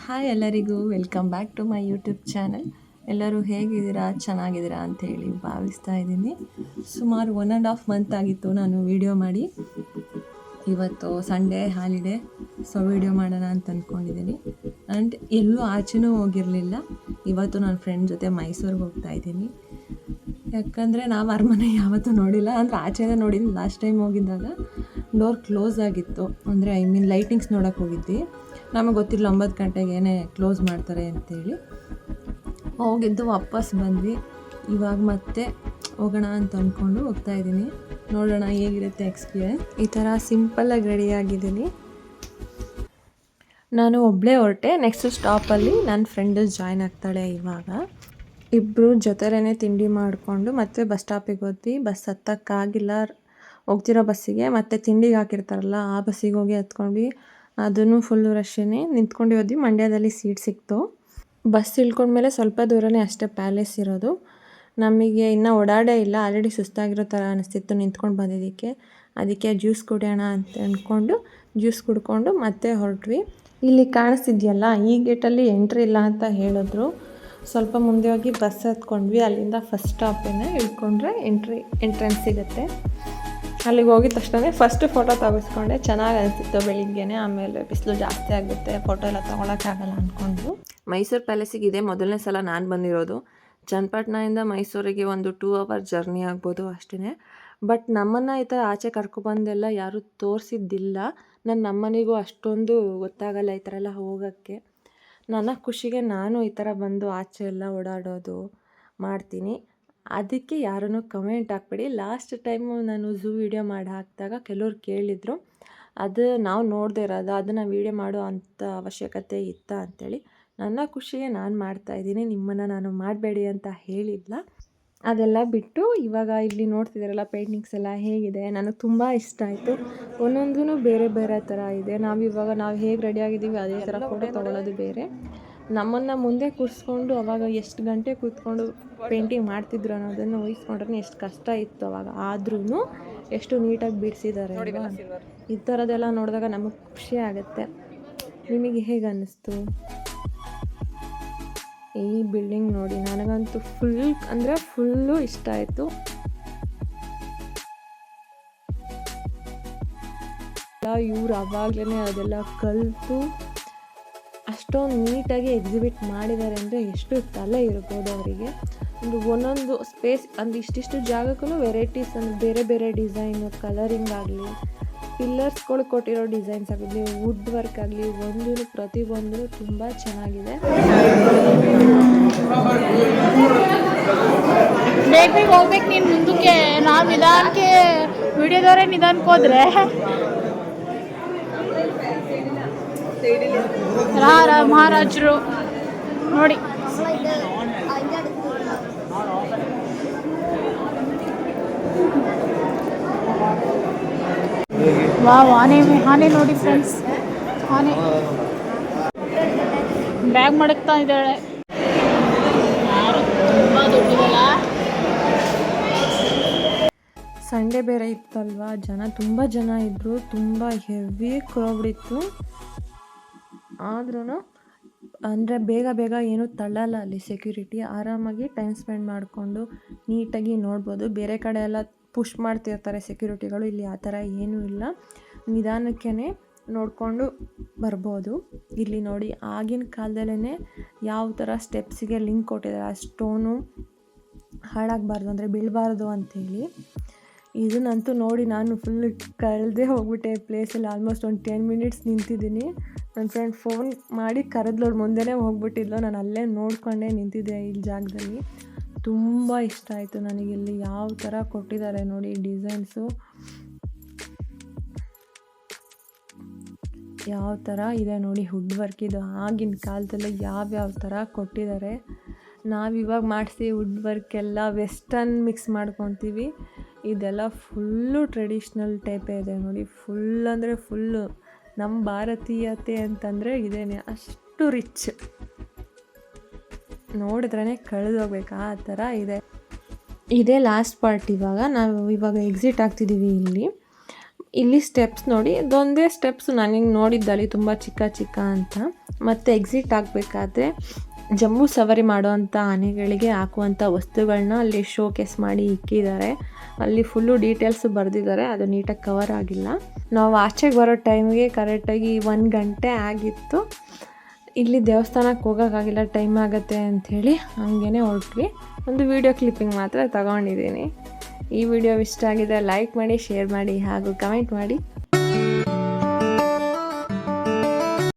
Hi ಎಲ್ಲರಿಗೂ welcome back to my YouTube channel. ಎಲ್ಲರೂ ಹೇಗಿದ್ದೀರಾ, ಚೆನ್ನಾಗಿದ್ದೀರಾ ಅಂತ ಹೇಳಿ ಭಾವಿಸ್ತಾ ಇದ್ದೀನಿ. ಸುಮಾರು 1.5 ಮಂತ್ ಆಗಿತ್ತು ನಾನು ವಿಡಿಯೋ ಮಾಡಿ. ಇವತ್ತು ಸಂಡೇ ಹಾಲಿಡೇ, ಸೊ ವಿಡಿಯೋ ಮಾಡೋಣ ಅಂತ ಅಂದ್ಕೊಂಡಿದ್ದೀನಿ. ಆ್ಯಂಡ್ ಎಲ್ಲೂ ಆಚೆನೂ ಹೋಗಿರಲಿಲ್ಲ. ಇವತ್ತು ನನ್ನ ಫ್ರೆಂಡ್ ಜೊತೆ ಮೈಸೂರಿಗೆ ಹೋಗ್ತಾ ಇದ್ದೀನಿ. ಯಾಕಂದರೆ ನಾವು ಅರಮನೆ ಯಾವತ್ತೂ ನೋಡಿಲ್ಲ, ಅಂದರೆ ಆಚೆನೇ ನೋಡಿದ್ದು. ಲಾಸ್ಟ್ ಟೈಮ್ ಹೋಗಿದ್ದಾಗ ಡೋರ್ ಕ್ಲೋಸ್ ಆಗಿತ್ತು, ಅಂದರೆ ಲೈಟಿಂಗ್ಸ್ ನೋಡೋಕೆ ಹೋಗಿದ್ವಿ. ನಮಗೆ ಗೊತ್ತಿಲ್ಲ 9 ಗಂಟೆಗೆ ಏನೇ ಕ್ಲೋಸ್ ಮಾಡ್ತಾರೆ ಅಂತೇಳಿ ಹೋಗಿದ್ದು. ವಾಪಸ್ ಬಂದ್ವಿ. ಇವಾಗ ಮತ್ತೆ ಹೋಗೋಣ ಅಂತ ಅಂದ್ಕೊಂಡು ಹೋಗ್ತಾ ಇದ್ದೀನಿ. ನೋಡೋಣ ಹೇಗಿರುತ್ತೆ ಎಕ್ಸ್ಪೀರಿಯನ್ಸ್. ಈ ಥರ ಸಿಂಪಲ್ಲಾಗಿ ರೆಡಿಯಾಗಿದ್ದೀನಿ. ನಾನು ಒಬ್ಬಳೇ ಹೊರಟೆ. ನೆಕ್ಸ್ಟ್ ಸ್ಟಾಪಲ್ಲಿ ನನ್ನ ಫ್ರೆಂಡು ಜಾಯ್ನ್ ಆಗ್ತಾಳೆ. ಇವಾಗ ಇಬ್ಬರು ಜೊತೆರೇ ತಿಂಡಿ ಮಾಡಿಕೊಂಡು ಮತ್ತೆ ಬಸ್ ಸ್ಟಾಪಿಗೆ ಹೋದ್ವಿ. ಬಸ್ ಹತ್ತಕ್ಕಾಗಿಲ್ಲ, ಹೋಗ್ತಿರೋ ಬಸ್ಸಿಗೆ ಮತ್ತೆ ತಿಂಡಿಗೆ ಹಾಕಿರ್ತಾರಲ್ಲ ಆ ಬಸ್ಸಿಗೆ ಹೋಗಿ ಹತ್ಕೊಂಡ್ವಿ. ಅದನ್ನು ಫುಲ್ಲು ರಶ್ಶೇ. ನಿಂತ್ಕೊಂಡು ಹೋದ್ವಿ. ಮಂಡ್ಯದಲ್ಲಿ ಸೀಟ್ ಸಿಕ್ತು. ಬಸ್ ಇಳ್ಕೊಂಡ್ಮೇಲೆ ಸ್ವಲ್ಪ ದೂರನೇ ಅಷ್ಟೇ ಪ್ಯಾಲೇಸ್ ಇರೋದು. ನಮಗೆ ಇನ್ನೂ ಓಡಾಡೇ ಇಲ್ಲ, ಆಲ್ರೆಡಿ ಸುಸ್ತಾಗಿರೋ ಥರ ಅನಿಸ್ತಿತ್ತು ನಿಂತ್ಕೊಂಡು ಬಂದಿದ್ದಕ್ಕೆ. ಅದಕ್ಕೆ ಜ್ಯೂಸ್ ಕುಡಿಯೋಣ ಅಂತ ಅಂದ್ಕೊಂಡು ಜ್ಯೂಸ್ ಕುಡ್ಕೊಂಡು ಮತ್ತೆ ಹೊರಟ್ವಿ. ಇಲ್ಲಿ ಕಾಣಿಸ್ತಿದೆಯಲ್ಲ, ಈ ಗೇಟಲ್ಲಿ ಎಂಟ್ರಿ ಇಲ್ಲ ಅಂತ ಹೇಳಿದ್ರು. ಸ್ವಲ್ಪ ಮುಂದೆ ಹೋಗಿ ಬಸ್ ಹತ್ಕೊಂಡ್ವಿ. ಅಲ್ಲಿಂದ ಫಸ್ಟ್ ಸ್ಟಾಪೇನೆ ಇಳ್ಕೊಂಡ್ರೆ ಎಂಟ್ರೆನ್ಸ್ ಸಿಗುತ್ತೆ. ಅಲ್ಲಿಗೆ ಹೋಗಿದ ತಕ್ಷಣ ಫಸ್ಟ್ ಫೋಟೋ ತೆಗೆಸ್ಕೊಂಡೆ. ಚೆನ್ನಾಗಿ ಅನಿಸ್ತಿತ್ತು ಬೆಳಿಗ್ಗೆನೆ. ಆಮೇಲೆ ಬಿಸಿಲು ಜಾಸ್ತಿ ಆಗುತ್ತೆ, ಫೋಟೋ ಎಲ್ಲ ತೊಗೊಳಕ್ಕಾಗಲ್ಲ ಅಂದ್ಕೊಂಡು. ಮೈಸೂರು ಪ್ಯಾಲೇಸಿಗೆ ಇದೇ ಮೊದಲನೇ ಸಲ ನಾನು ಬಂದಿರೋದು. ಚನ್ನಪಟ್ಟಣದಿಂದ ಮೈಸೂರಿಗೆ ಒಂದು 2 ಅವರ್ ಜರ್ನಿ ಆಗ್ಬೋದು ಅಷ್ಟೇ. ಬಟ್ ನಮ್ಮನ್ನು ಈ ಥರ ಆಚೆ ಕರ್ಕೊಬಂದೆಲ್ಲ ಯಾರೂ ತೋರಿಸಿದ್ದಿಲ್ಲ. ನಮ್ಮನೆಗೂ ಅಷ್ಟೊಂದು ಗೊತ್ತಾಗಲ್ಲ ಈ ಥರ ಎಲ್ಲ ಹೋಗೋಕ್ಕೆ. ನನ್ನ ಖುಷಿಗೆ ನಾನು ಈ ಥರ ಬಂದು ಆಚೆ ಎಲ್ಲ ಓಡಾಡೋದು ಮಾಡ್ತೀನಿ. ಅದಕ್ಕೆ ಯಾರೂ ಕಮೆಂಟ್ ಹಾಕ್ಬೇಡಿ. ಲಾಸ್ಟ್ ಟೈಮು ನಾನು ಝೂ ವೀಡಿಯೋ ಮಾಡಿ ಹಾಕಿದಾಗ ಕೆಲವ್ರು ಕೇಳಿದರು, ಅದು ನಾವು ನೋಡದೇ ಇರೋದು, ಅದನ್ನು ವೀಡಿಯೋ ಮಾಡೋ ಅಂಥ ಅವಶ್ಯಕತೆ ಇತ್ತಾ ಅಂಥೇಳಿ. ನನ್ನ ಖುಷಿಗೆ ನಾನು ಮಾಡ್ತಾಯಿದ್ದೀನಿ, ನಿಮ್ಮನ್ನು ನಾನು ಮಾಡಬೇಡಿ ಅಂತ ಹೇಳಿಲ್ಲ. ಅದೆಲ್ಲ ಬಿಟ್ಟು ಇವಾಗ ಇಲ್ಲಿ ನೋಡ್ತಿದ್ದೀರಲ್ಲ ಪೇಂಟಿಂಗ್ಸ್ ಎಲ್ಲ ಹೇಗಿದೆ, ನನಗೆ ತುಂಬ ಇಷ್ಟ ಆಯಿತು. ಒಂದೊಂದೂ ಬೇರೆ ಬೇರೆ ಥರ ಇದೆ. ನಾವು ಹೇಗೆ ರೆಡಿಯಾಗಿದ್ದೀವಿ ಅದೇ ಥರ ಫೋಟೋ ತೊಗೊಳ್ಳೋದು ಬೇರೆ. ನಮ್ಮನ್ನು ಮುಂದೆ ಕೂರಿಸ್ಕೊಂಡು ಅವಾಗ ಎಷ್ಟು ಗಂಟೆ ಕೂತ್ಕೊಂಡು ಪೇಂಟಿಂಗ್ ಮಾಡ್ತಿದ್ರು ಅನ್ನೋದನ್ನು ಊಹಿಸ್ಕೊಂಡ್ರೆ ಎಷ್ಟು ಕಷ್ಟ ಇತ್ತು ಅವಾಗ. ಆದ್ರೂ ಎಷ್ಟು ನೀಟಾಗಿ ಬಿಡಿಸಿದ್ದಾರೆ. ಈ ಥರದ್ದೆಲ್ಲ ನೋಡಿದಾಗ ನಮಗೆ ಖುಷಿ ಆಗುತ್ತೆ. ನಿಮಗೆ ಹೇಗೆ ಅನ್ನಿಸ್ತು? ಈ ಬಿಲ್ಡಿಂಗ್ ನೋಡಿ, ನನಗಂತೂ ಫುಲ್ಲು ಇಷ್ಟ ಆಯಿತು. ಇವ್ರು ಆವಾಗಲೇ ಅದೆಲ್ಲ ಕಲಿತು ಅಷ್ಟೊಂದು ನೀಟಾಗಿ ಎಕ್ಸಿಬಿಟ್ ಮಾಡಿದ್ದಾರೆ ಅಂದರೆ ಎಷ್ಟು ತಲೆ ಇರ್ಬೋದು ಅವರಿಗೆ. ಒಂದೊಂದು ಸ್ಪೇಸ್ ಇಷ್ಟಿಷ್ಟು ಜಾಗಕ್ಕೂ ವೆರೈಟೀಸ್, ಬೇರೆ ಬೇರೆ ಡಿಸೈನು, ಕಲರಿಂಗ್ ಆಗಲಿ, ಪಿಲ್ಲರ್ಸ್ಗಳು ಕೊಟ್ಟಿರೋ ಡಿಸೈನ್ಸ್ ಆಗಲಿ, ವುಡ್ ವರ್ಕ್ ಆಗಲಿ, ಪ್ರತಿಯೊಂದು ತುಂಬ ಚೆನ್ನಾಗಿದೆ. ಬೇಗ ಹೋಗ್ಬೇಕು ನೀನು ಮುಂದಕ್ಕೆ. ನಾವು ನಿಧಾನಕ್ಕೆ ವಿಡಿಯೋದವರೇ ನಿಧಾನಕ್ಕೆ ಹೋದ್ರೆ ಮಹಾರಾಜರು ನೋಡಿ. ವಾವ್, ಆನೆ ನೋಡಿ ಫ್ರೆಂಡ್ಸ್. ಆನೆ ಬ್ಯಾಗ್ ಮಡಗ್ತಾ ಇದ್ದಾಳೆ. ತುಂಬ ದೊಡ್ಡದಲ್ಲ. ಸಂಡೇ ಬೇರೆ ಇತ್ತಲ್ವಾ, ತುಂಬ ಜನ ಇದ್ದರು. ತುಂಬ ಹೆವಿ ಕ್ರೌಡ್ ಇತ್ತು. ಆದ್ರೂ ಅಂದರೆ ಬೇಗ ಏನೂ ತಳ್ಳಲ್ಲ ಅಲ್ಲಿ ಸೆಕ್ಯೂರಿಟಿ. ಆರಾಮಾಗಿ ಟೈಮ್ ಸ್ಪೆಂಡ್ ಮಾಡಿಕೊಂಡು ನೀಟಾಗಿ ನೋಡ್ಬೋದು. ಬೇರೆ ಕಡೆ ಎಲ್ಲ ಪುಷ್ ಮಾಡ್ತಿರ್ತಾರೆ ಸೆಕ್ಯೂರಿಟಿಗಳು. ಇಲ್ಲಿ ಆ ಥರ ಏನೂ ಇಲ್ಲ, ನಿಧಾನಕ್ಕೇ ನೋಡಿಕೊಂಡು ಬರ್ಬೋದು. ಇಲ್ಲಿ ನೋಡಿ, ಆಗಿನ ಕಾಲದಲ್ಲೇ ಯಾವ ಥರ ಸ್ಟೆಪ್ಸಿಗೆ ಲಿಂಕ್ ಕೊಟ್ಟಿದ್ದಾರೆ. ಆ ಸ್ಟೋನು ಹಾಳಾಗಬಾರ್ದು, ಅಂದರೆ ಬೀಳಬಾರ್ದು ಅಂಥೇಳಿ. ಇದನ್ನಂತೂ ನೋಡಿ ನಾನು ಫುಲ್ ಕಳೆದೇ ಹೋಗ್ಬಿಟ್ಟೆ ಪ್ಲೇಸಲ್ಲಿ. ಆಲ್ಮೋಸ್ಟ್ ಒಂದು 10 ಮಿನಿಟ್ಸ್ ನಿಂತಿದ್ದೀನಿ. ನನ್ನ ಫ್ರೆಂಡ್ ಫೋನ್ ಮಾಡಿ ಕರೆದ್ಲೋಡು, ಮುಂದೆನೇ ಹೋಗ್ಬಿಟ್ಟಿದ್ಲು. ನಾನು ಅಲ್ಲೇ ನೋಡ್ಕೊಂಡೇ ನಿಂತಿದ್ದೆ ಇಲ್ಲಿ ಜಾಗದಲ್ಲಿ. ತುಂಬ ಇಷ್ಟ ಆಯಿತು ನನಗೆ. ಇಲ್ಲಿ ಯಾವ ಥರ ಕೊಟ್ಟಿದ್ದಾರೆ ನೋಡಿ ಡಿಸೈನ್ಸು, ಯಾವ ಥರ ಇದೆ ನೋಡಿ. ವುಡ್ ವರ್ಕ್ ಇದು ಆಗಿನ ಕಾಲದಲ್ಲಿ ಯಾವ್ಯಾವ ಥರ ಕೊಟ್ಟಿದ್ದಾರೆ. ನಾವಿವಾಗ ಮಾಡಿಸಿ ವುಡ್ ವರ್ಕ್ ಎಲ್ಲ ವೆಸ್ಟರ್ನ್ ಮಿಕ್ಸ್ ಮಾಡ್ಕೊತೀವಿ. ಇದೆಲ್ಲ ಫುಲ್ಲು ಟ್ರೆಡಿಷ್ನಲ್ ಟೈಪೇ ಇದೆ ನೋಡಿ. ಫುಲ್ಲು ನಮ್ಮ ಭಾರತೀಯತೆ ಅಂತಂದರೆ ಇದೇನೆ, ಅಷ್ಟು ರಿಚ್. ನೋಡಿದ್ರೇ ಕಳೆದೋಗ್ಬೇಕು ಆ ಥರ ಇದೆ. ಇದೇ ಲಾಸ್ಟ್ ಪಾರ್ಟ್. ನಾವು ಎಕ್ಸಿಟ್ ಆಗ್ತಿದ್ದೀವಿ. ಇಲ್ಲಿ ಸ್ಟೆಪ್ಸ್ ನೋಡಿ, ಇದೊಂದೇ ಸ್ಟೆಪ್ಸ್ ನನಗೆ ನೋಡಿದ್ದಲ್ಲಿ ತುಂಬ ಚಿಕ್ಕ ಅಂತ. ಮತ್ತು ಎಕ್ಸಿಟ್ ಆಗಬೇಕಾದ್ರೆ ಜಂಬೂ ಸವಾರಿ ಮಾಡೋವಂಥ ಆನೆಗಳಿಗೆ ಹಾಕುವಂಥ ವಸ್ತುಗಳನ್ನ ಅಲ್ಲಿ ಶೋಕೇಸ್ ಮಾಡಿ ಇಕ್ಕಿದ್ದಾರೆ. ಅಲ್ಲಿ ಫುಲ್ಲು ಡೀಟೇಲ್ಸು ಬರೆದಿದ್ದಾರೆ, ಅದು ನೀಟಾಗಿ ಕವರ್ ಆಗಿಲ್ಲ. ನಾವು ಆಚೆಗೆ ಬರೋ ಟೈಮ್ಗೆ ಕರೆಕ್ಟಾಗಿ 1 ಗಂಟೆ ಆಗಿತ್ತು. ಇಲ್ಲಿ ದೇವಸ್ಥಾನಕ್ಕೆ ಹೋಗೋಕ್ಕಾಗಿಲ್ಲ, ಟೈಮ್ ಆಗುತ್ತೆ ಅಂಥೇಳಿ ಹಂಗೇ ಹೊರಟ್ವಿ. ಒಂದು ವಿಡಿಯೋ ಕ್ಲಿಪ್ಪಿಂಗ್ ಮಾತ್ರ ತಗೊಂಡಿದ್ದೀನಿ. ಈ ವಿಡಿಯೋ ಇಷ್ಟ ಆಗಿದೆ ಲೈಕ್ ಮಾಡಿ, ಶೇರ್ ಮಾಡಿ ಹಾಗೂ ಕಮೆಂಟ್ ಮಾಡಿ.